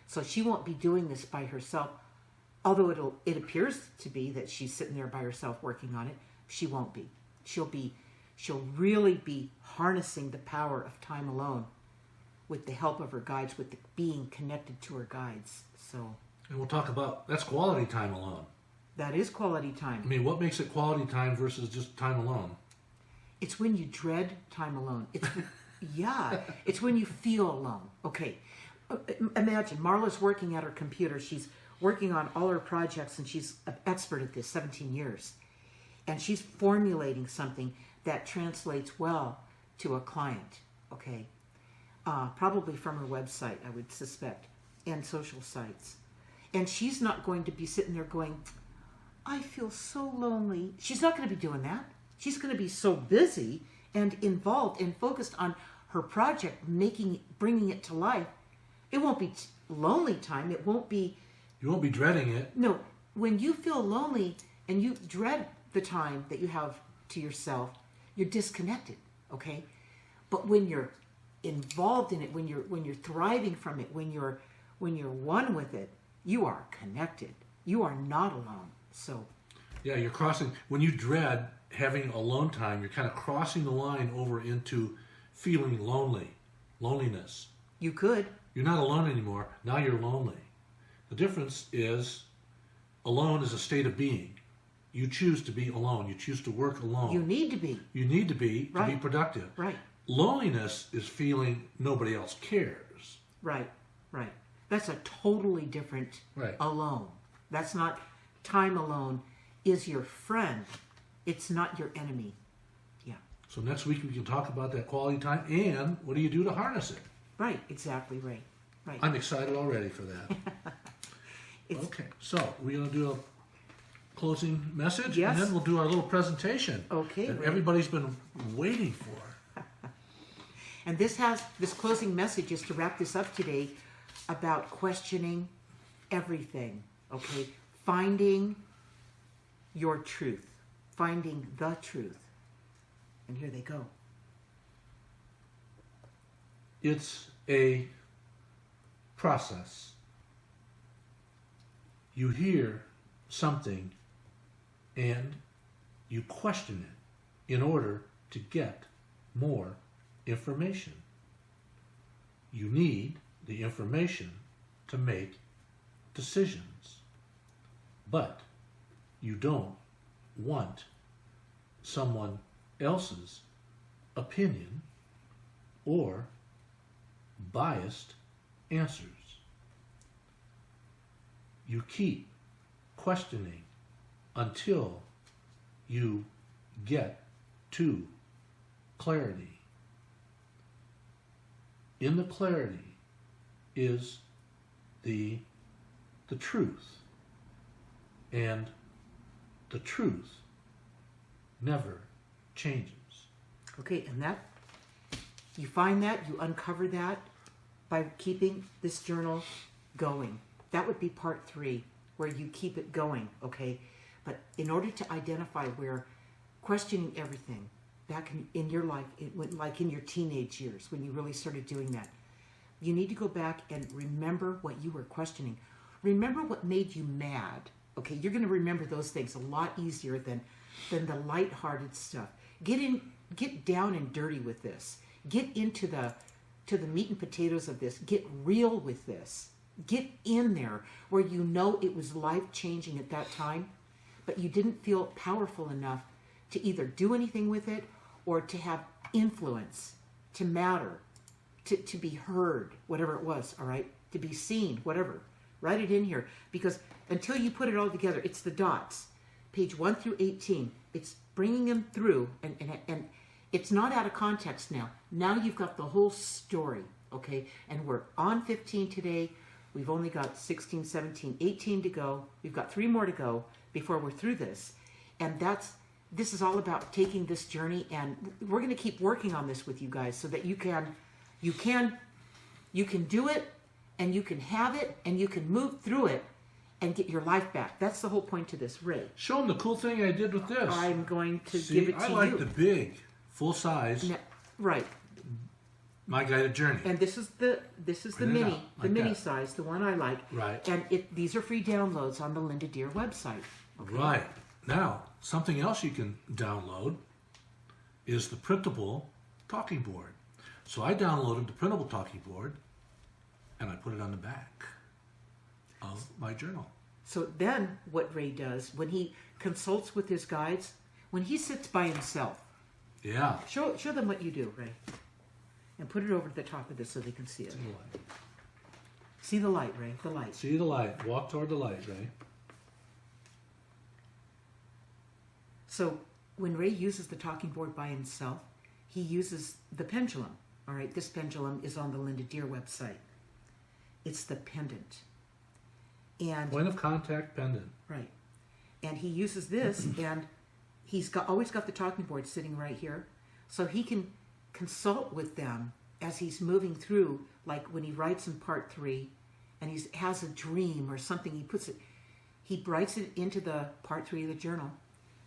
So she won't be doing this by herself. Although it appears to be that she's sitting there by herself working on it, she won't be. She'll really be harnessing the power of time alone with the help of her guides, with being connected to her guides. So, and we'll talk about, that's quality time alone. That is quality time. I mean, what makes it quality time versus just time alone? It's when you dread time alone. It's when you feel alone. Okay, imagine Marla's working at her computer. She's working on all her projects, and she's an expert at this, 17 years. And she's formulating something that translates well to a client, okay? Probably from her website, I would suspect, and social sites. And she's not going to be sitting there going, I feel so lonely. She's not going to be doing that. She's going to be so busy and involved and focused on her project, bringing it to life. It won't be lonely time. It won't be... You won't be dreading it. No. When you feel lonely and you dread the time that you have to yourself, you're disconnected, okay? But when you're involved in it, when you're thriving from it, when you're one with it, you are connected. You are not alone. So yeah, you're crossing, when you dread having alone time, you're kind of crossing the line over into feeling loneliness. You could. You're not alone anymore. Now you're lonely. The difference is alone is a state of being. You choose to be alone. You choose to work alone. You need to be. You need to be right. To be productive. Right. Loneliness is feeling nobody else cares. Right. Right. That's a totally different alone. That's not time alone is your friend. It's not your enemy. Yeah. So next week we can talk about that quality time and what do you do to harness it? Right. Exactly right. Right. I'm excited already for that. Okay. So we're going to do a closing message, yes. and then we'll do our little presentation okay, that everybody's been waiting for. And this closing message is to wrap this up today about questioning everything, okay? Finding your truth, finding the truth. And here they go. It's a process. You hear something and you question it in order to get more information. You need the information to make decisions, but you don't want someone else's opinion or biased answers. You keep questioning until you get to clarity. In the clarity is the truth. And the truth never changes. Okay, and that, you find that, you uncover that by keeping this journal going. That would be part 3, where you keep it going, okay? But in order to identify where questioning everything back in your life, like in your teenage years, when you really started doing that, you need to go back and remember what you were questioning. Remember what made you mad, okay? You're going to remember those things a lot easier than the lighthearted stuff. Get down and dirty with this. Get into the meat and potatoes of this. Get real with this. Get in there where you know it was life-changing at that time, but you didn't feel powerful enough to either do anything with it or to have influence, to matter, to be heard, whatever it was, all right? To be seen, whatever. Write it in here, because until you put it all together, it's the dots. Page 1 through 18, it's bringing them through, and it's not out of context now. Now you've got the whole story, okay? And we're on 15 today. We've only got 16, 17, 18 to go. We've got 3 more to go before we're through this. And this is all about taking this journey, and we're going to keep working on this with you guys so that you can do it, and you can have it, and you can move through it and get your life back. That's the whole point to this, Ray. Show them the cool thing I did with this. I'm going to See, give it to you. I like the big, full size, right. My Guided Journey. And this is the mini, the mini that. size, the one I like. Right. And these are free downloads on the Linda Deir website. Okay? Right. Now, something else you can download is the printable talking board. So I downloaded the printable talking board, and I put it on the back of my journal. So then what Ray does, when he consults with his guides, when he sits by himself, Yeah. show them what you do, Ray. And put it over to the top of this so they can see it. See the light. See the light, Ray, the light. See the light. Walk toward the light, Ray. So when Ray uses the talking board by himself, he uses the pendulum. All right, this pendulum is on the Linda Deir website. It's the pendant. And Point of contact pendant. right. And he uses this, and he's always got the talking board sitting right here, so he can consult with them as he's moving through, like when he writes in part 3, and he has a dream or something, he writes it into the part 3 of the journal,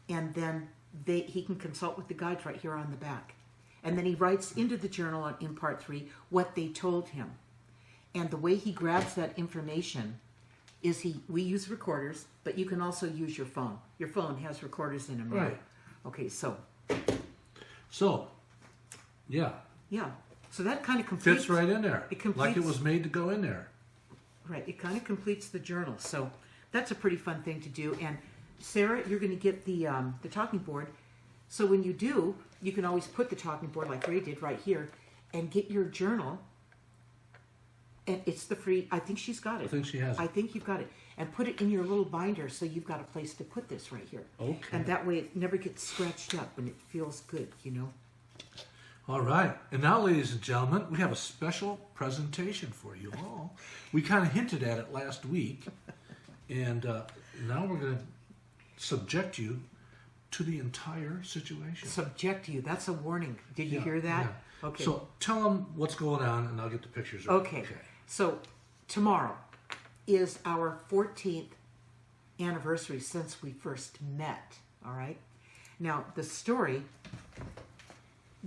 and then he can consult with the guides right here on the back. And then he writes into the journal in part 3 what they told him. And the way he grabs that information is we use recorders, but you can also use your phone. Your phone has recorders in them, Right. Okay, so Yeah. yeah. So that kind of completes... Fits right in there. It completes... Like it was made to go in there. Right, it kind of completes the journal. So that's a pretty fun thing to do. And Sarah, you're going to get the talking board. So when you do, you can always put the talking board like Ray did right here and get your journal. And it's the free, I think she's got it. I think she has it. I think you've got it. And put it in your little binder so you've got a place to put this right here. Okay. And that way it never gets scratched up and it feels good, you know. All right. And now, ladies and gentlemen, we have a special presentation for you all. We kind of hinted at it last week. And now we're going to subject you to the entire situation. Subject you. That's a warning. Did you hear that? Yeah. Okay. So tell them what's going on, and I'll get the pictures ready. Okay. So tomorrow is our 14th anniversary since we first met. All right. Now the story,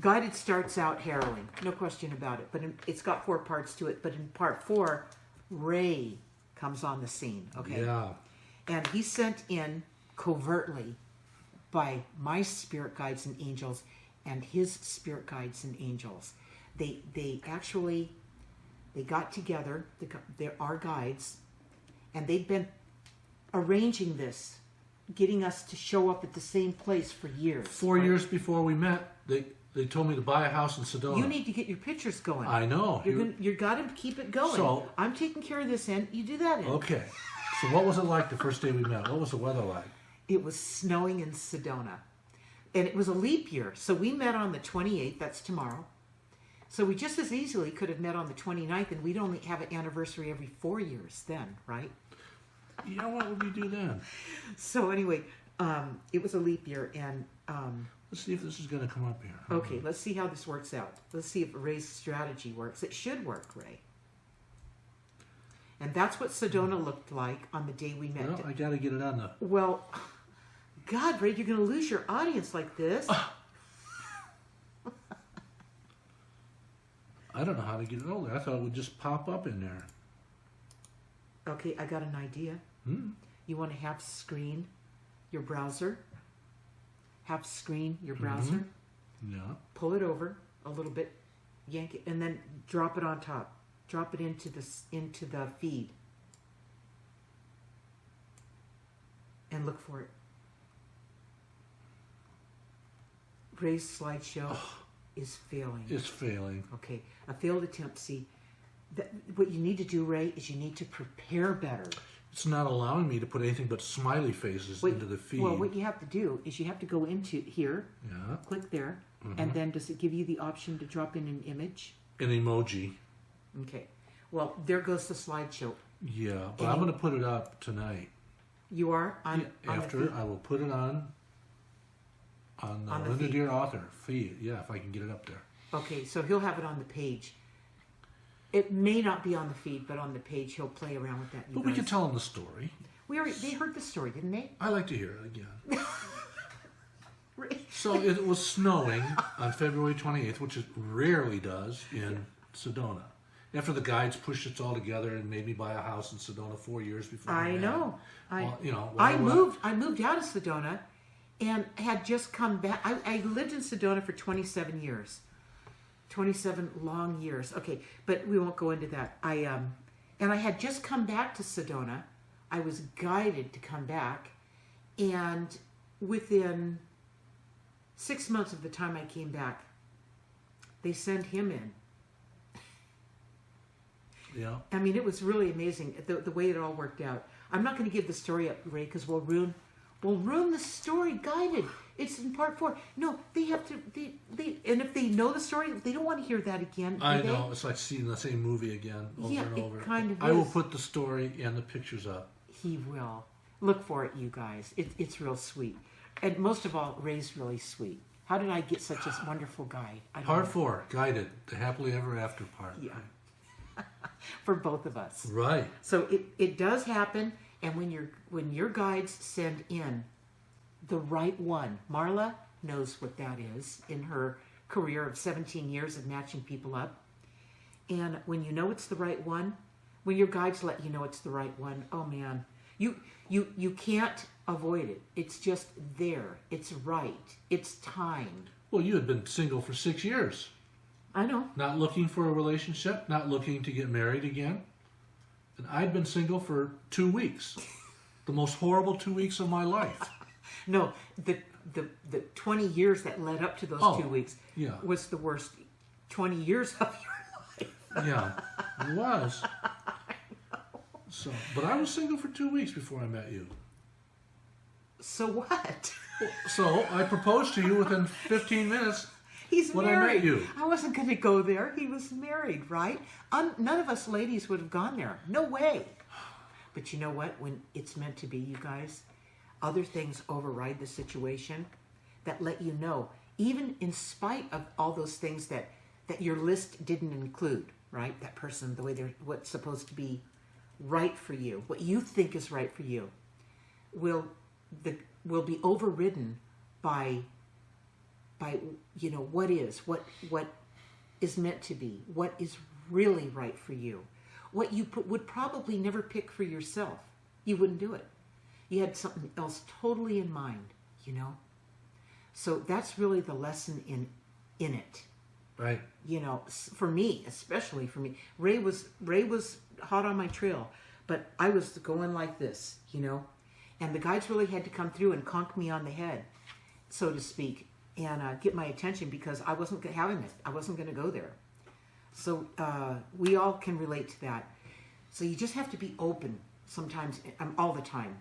Guided starts out harrowing, no question about it. But it's got 4 parts to it. But in part 4, Ray comes on the scene. Okay. Yeah. And he's sent in covertly by my spirit guides and angels and his spirit guides and angels. They got together, they're our guides, and they've been arranging this, getting us to show up at the same place for years. 4 years before we met, they told me to buy a house in Sedona. You need to get your pictures going. I know. You've got to keep it going. So, I'm taking care of this end. You do that end. Okay. So what was it like the first day we met? What was the weather like? It was snowing in Sedona. And it was a leap year. So we met on the 28th. That's tomorrow. So we just as easily could have met on the 29th, and we'd only have an anniversary every 4 years then, right? Yeah, what would we do then? So anyway, it was a leap year, and... Let's see if this is going to come up here. Okay, let's see how this works out. Let's see if Ray's strategy works. It should work, Ray. And that's what Sedona looked like on the day we met. Well, I got to get it on the... Well, God, Ray, you're going to lose your audience like this. I don't know how to get it over there. I thought it would just pop up in there. Okay, I got an idea. You want to half screen your browser? Half screen your browser? Yeah. Pull it over a little bit, yank it, and then drop it on top. Drop it into the feed. And look for it. Ray's slideshow is failing. It's failing. Okay, a failed attempt. See, what you need to do, Ray, is you need to prepare better. It's not allowing me to put anything but smiley faces into the feed. Well, what you have to do is you have to go into here, Yeah. click there, and then does it give you the option to drop in an image? An emoji. Okay. Well, there goes the slideshow. Yeah, but I'm going to put it up tonight. You are on After the feed? I will put it on the Linda feed. Deir author feed. Yeah, if I can get it up there. Okay, so he'll have it on the page. It may not be on the feed, but on the page he'll play around with that. But we can tell them the story. They heard the story, didn't they? I like to hear it again. So it was snowing on February 28th, which it rarely does in Sedona. After the guides pushed us all together and made me buy a house in Sedona 4 years before. I know. I moved out of Sedona, and had just come back. I lived in Sedona for 27 years, 27 long years. Okay, but we won't go into that. And I had just come back to Sedona. I was guided to come back, and within 6 months of the time I came back, they sent him in. Yeah. I mean, it was really amazing the way it all worked out. I'm not going to give the story up, Ray, because we'll ruin the story. Guided. It's in part 4. No, they have to. And if they know the story, they don't want to hear that again. I know. It's like seeing the same movie again over and over. It kind of I will is. put the story and the pictures up. He will. Look for it, you guys. It's real sweet. And most of all, Ray's really sweet. How did I get such a wonderful guy? Part 4, Guided, the happily ever after part. Yeah. For both of us. Right. So it does happen, and when your guides send in the right one, Marla knows what that is in her career of 17 years of matching people up. And when you know it's the right one, when your guides let you know it's the right one, oh man, you can't avoid it. It's just there. It's right. It's time. Well, you had been single for 6 years. I know. Not looking for a relationship, not looking to get married again. And I'd been single for 2 weeks. The most horrible 2 weeks of my life. No, the 20 years that led up to those 2 weeks was the worst 20 years of your life. Yeah, it was. So, but I was single for 2 weeks before I met you. So what? So I proposed to you within 15 minutes. He's when married. I met you. I wasn't going to go there. He was married, right? None of us ladies would have gone there. No way. But you know what? When it's meant to be, you guys, other things override the situation that let you know, even in spite of all those things that your list didn't include, right? That person, the way they're, what's supposed to be right for you, what you think is right for you, will be overridden by what is meant to be, what is really right for you, what you would probably never pick for yourself. You wouldn't do it. You had something else totally in mind, So that's really the lesson in it. Right. For me, especially for me, Ray was hot on my trail, but I was going like this, and the guides really had to come through and conk me on the head, so to speak, and get my attention because I wasn't having it. I wasn't going to go there. So we all can relate to that. So you just have to be open sometimes, all the time,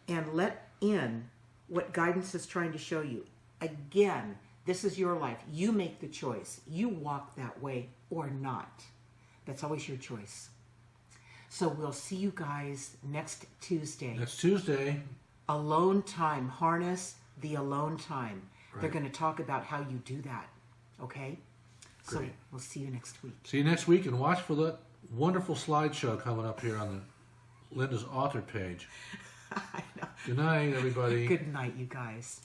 and let in what guidance is trying to show you. Again, this is your life. You make the choice. You walk that way or not. That's always your choice. So we'll see you guys next Tuesday. Next Tuesday. Alone time. Harness the alone time. Right. They're going to talk about how you do that. Okay? So Great. we'll see you next week. See you next week, and watch for the wonderful slideshow coming up here on the Linda's author page. I know. Good night, everybody. Good night, you guys.